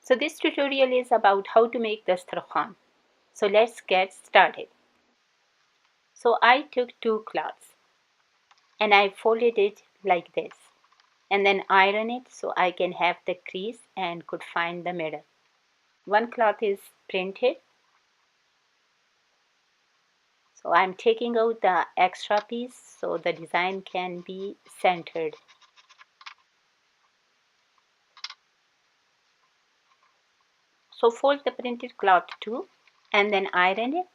So this tutorial is about how to make dastarkhwan. So let's get started. So I took two cloths and I folded it like this and then iron it so I can have the crease and could find the middle. One cloth is printed, so I'm taking out the extra piece so the design can be centered. So fold the printed cloth too and then iron it.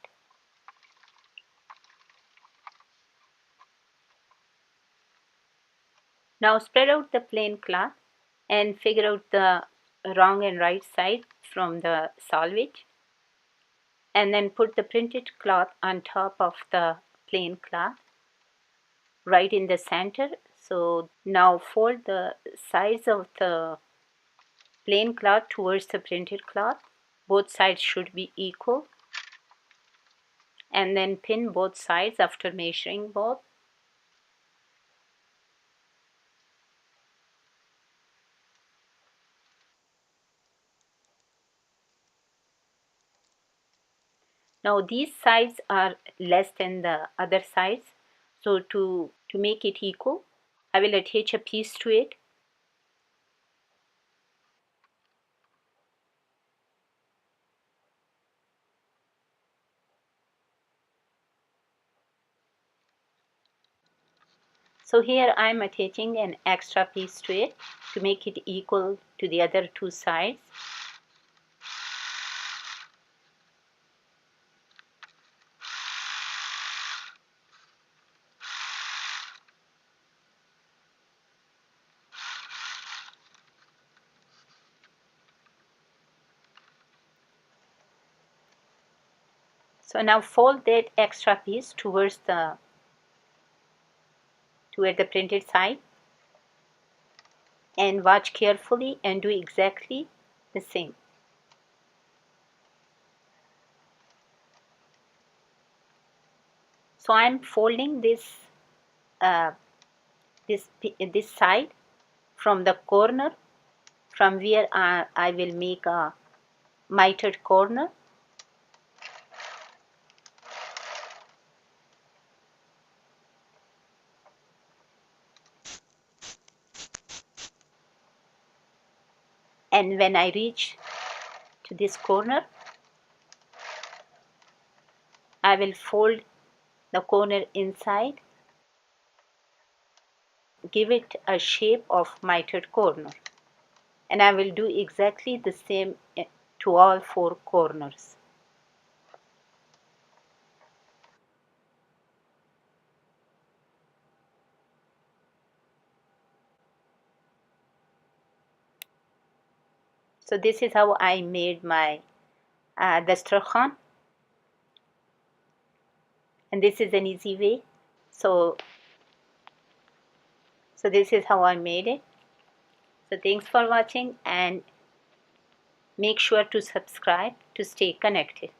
Now spread out the plain cloth and figure out the wrong and right side from the selvage, and then put the printed cloth on top of the plain cloth right in the center. So now fold the sides of the plain cloth towards the printed cloth. Both sides should be equal, and then pin both sides after measuring both. Now these sides are less than the other sides, so to make it equal, I will attach a piece to it. So here I am attaching an extra piece to it to make it equal to the other two sides. So now fold that extra piece towards the printed side and watch carefully and do exactly the same. So I'm folding this side from the corner from where I will make a mitered corner. And when I reach to this corner, I will fold the corner inside, give it a shape of mitered corner, and I will do exactly the same to all four corners. So this is how I made my dastarkhwan, and this is an easy way. So this is how I made it. So thanks for watching and make sure to subscribe to stay connected.